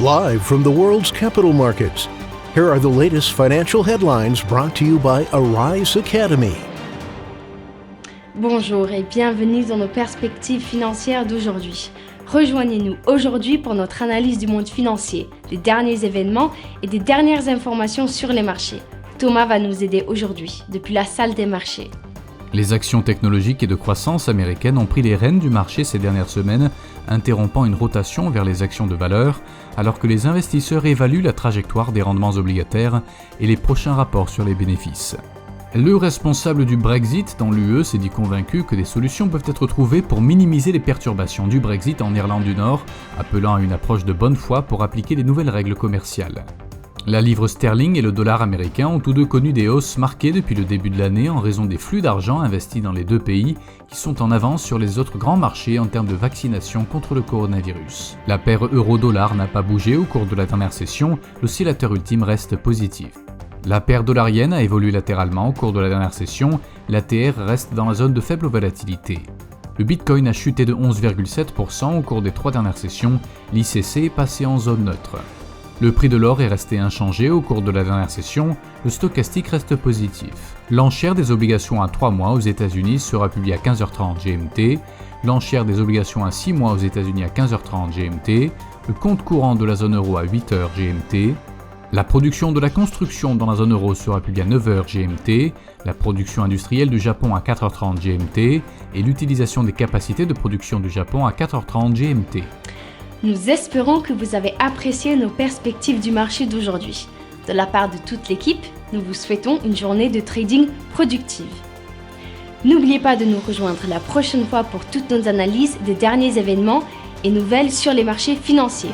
Live from the world's capital markets, here are the latest financial headlines brought to you by Arise Academy. Bonjour et bienvenue dans nos perspectives financières d'aujourd'hui. Rejoignez-nous aujourd'hui pour notre analyse du monde financier, des derniers événements et des dernières informations sur les marchés. Thomas va nous aider aujourd'hui, depuis la salle des marchés. Les actions technologiques et de croissance américaines ont pris les rênes du marché ces dernières semaines, interrompant une rotation vers les actions de valeur, alors que les investisseurs évaluent la trajectoire des rendements obligataires et les prochains rapports sur les bénéfices. Le responsable du Brexit dans l'UE s'est dit convaincu que des solutions peuvent être trouvées pour minimiser les perturbations du Brexit en Irlande du Nord, appelant à une approche de bonne foi pour appliquer les nouvelles règles commerciales. La livre sterling et le dollar américain ont tous deux connu des hausses marquées depuis le début de l'année en raison des flux d'argent investis dans les deux pays qui sont en avance sur les autres grands marchés en termes de vaccination contre le coronavirus. La paire euro-dollar n'a pas bougé au cours de la dernière session, l'oscillateur ultime reste positif. La paire dollar-yen a évolué latéralement au cours de la dernière session, l'ATR reste dans la zone de faible volatilité. Le Bitcoin a chuté de 11,7% au cours des 3 dernières sessions, l'ICC est passé en zone neutre. Le prix de l'or est resté inchangé au cours de la dernière session, le stochastique reste positif. L'enchère des obligations à 3 mois aux États-Unis sera publiée à 15h30 GMT, l'enchère des obligations à 6 mois aux États-Unis à 15h30 GMT, le compte courant de la zone euro à 8h GMT, la production de la construction dans la zone euro sera publiée à 9h GMT, la production industrielle du Japon à 4h30 GMT et l'utilisation des capacités de production du Japon à 4h30 GMT. Nous espérons que vous avez apprécié nos perspectives du marché d'aujourd'hui. De la part de toute l'équipe, nous vous souhaitons une journée de trading productive. N'oubliez pas de nous rejoindre la prochaine fois pour toutes nos analyses des derniers événements et nouvelles sur les marchés financiers.